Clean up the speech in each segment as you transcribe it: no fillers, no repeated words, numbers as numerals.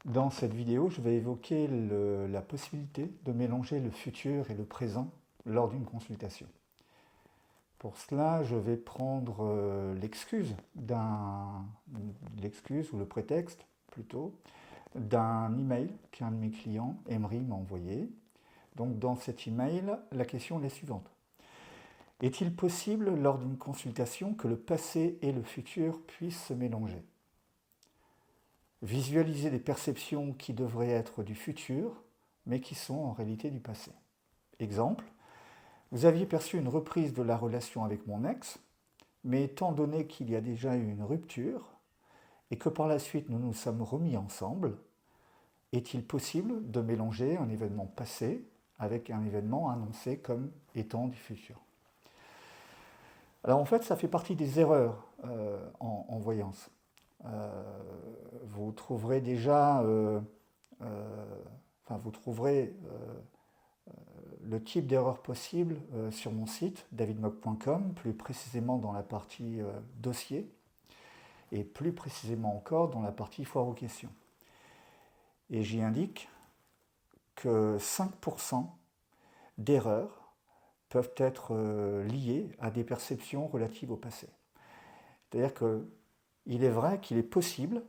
Dans cette vidéo, je vais évoquer la possibilité de mélanger le futur et le présent lors d'une consultation. Pour cela, je vais prendre l'excuse ou le prétexte plutôt d'un email qu'un de mes clients, Emery, m'a envoyé. Donc dans cet email, la question est la suivante. Est-il possible lors d'une consultation que le passé et le futur puissent se mélanger ? Visualiser des perceptions qui devraient être du futur, mais qui sont en réalité du passé. Exemple, vous aviez perçu une reprise de la relation avec mon ex, mais étant donné qu'il y a déjà eu une rupture, et que par la suite nous nous sommes remis ensemble, est-il possible de mélanger un événement passé avec un événement annoncé comme étant du futur ? Alors en fait, ça fait partie des erreurs en voyance. Vous trouverez déjà, vous trouverez le type d'erreur possible sur mon site davidmock.com, plus précisément dans la partie dossier et plus précisément encore dans la partie foire aux questions. Et j'y indique que 5% d'erreurs peuvent être liées à des perceptions relatives au passé. C'est-à-dire qu'il est vrai qu'il est possible,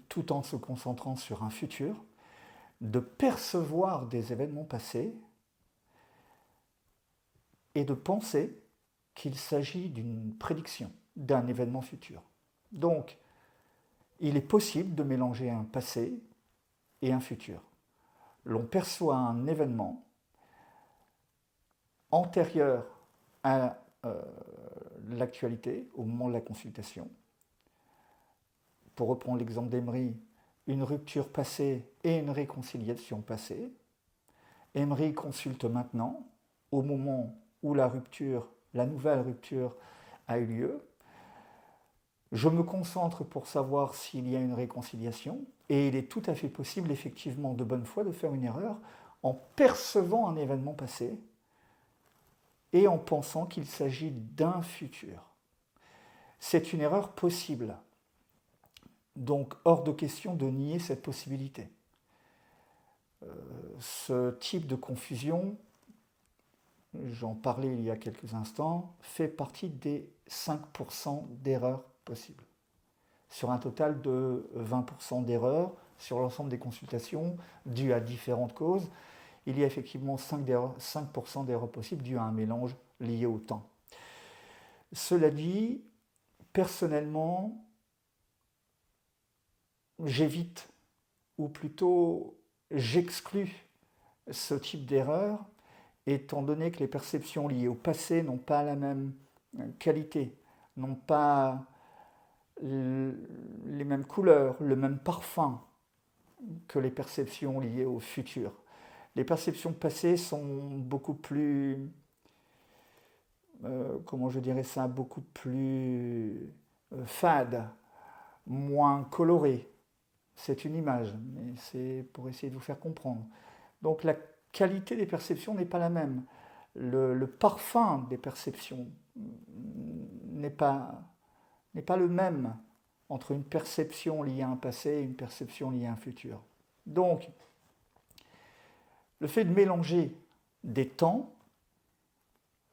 tout en se concentrant sur un futur, de percevoir des événements passés et de penser qu'il s'agit d'une prédiction d'un événement futur. Donc, il est possible de mélanger un passé et un futur. L'on perçoit un événement antérieur à l'actualité, au moment de la consultation. Pour reprendre l'exemple d'Emery, une rupture passée et une réconciliation passée. Emery consulte maintenant, au moment où la nouvelle rupture a eu lieu. Je me concentre pour savoir s'il y a une réconciliation, et il est tout à fait possible, effectivement, de bonne foi, de faire une erreur en percevant un événement passé et en pensant qu'il s'agit d'un futur. C'est une erreur possible. Donc, hors de question de nier cette possibilité. Ce type de confusion, j'en parlais il y a quelques instants, fait partie des 5% d'erreurs possibles. Sur un total de 20% d'erreurs sur l'ensemble des consultations dues à différentes causes, il y a effectivement 5% d'erreurs possibles dues à un mélange lié au temps. Cela dit, personnellement, j'évite, ou plutôt j'exclus ce type d'erreur, étant donné que les perceptions liées au passé n'ont pas la même qualité, n'ont pas les mêmes couleurs, le même parfum que les perceptions liées au futur. Les perceptions passées sont beaucoup plus, beaucoup plus fades, moins colorées. C'est une image, mais c'est pour essayer de vous faire comprendre. Donc la qualité des perceptions n'est pas la même. Le parfum des perceptions n'est pas le même entre une perception liée à un passé et une perception liée à un futur. Donc, le fait de mélanger des temps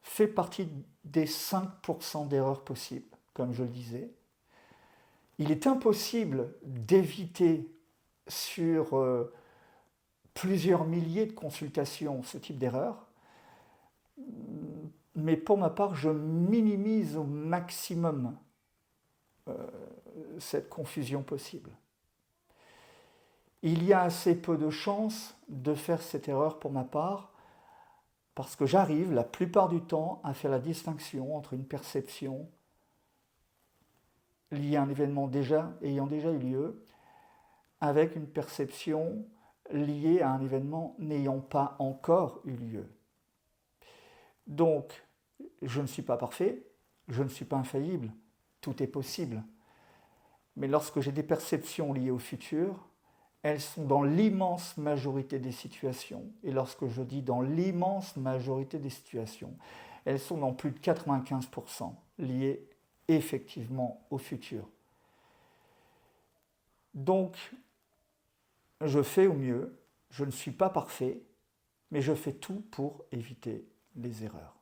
fait partie des 5% d'erreurs possibles, comme je le disais. Il est impossible d'éviter sur plusieurs milliers de consultations ce type d'erreur, mais pour ma part, je minimise au maximum cette confusion possible. Il y a assez peu de chances de faire cette erreur pour ma part, parce que j'arrive la plupart du temps à faire la distinction entre une perception liée à un événement ayant déjà eu lieu avec une perception liée à un événement n'ayant pas encore eu lieu. Donc, je ne suis pas parfait, je ne suis pas infaillible, tout est possible. Mais lorsque j'ai des perceptions liées au futur, elles sont dans l'immense majorité des situations. Et lorsque je dis dans l'immense majorité des situations, elles sont dans plus de 95% liées effectivement au futur. Donc, je fais au mieux, je ne suis pas parfait, mais je fais tout pour éviter les erreurs.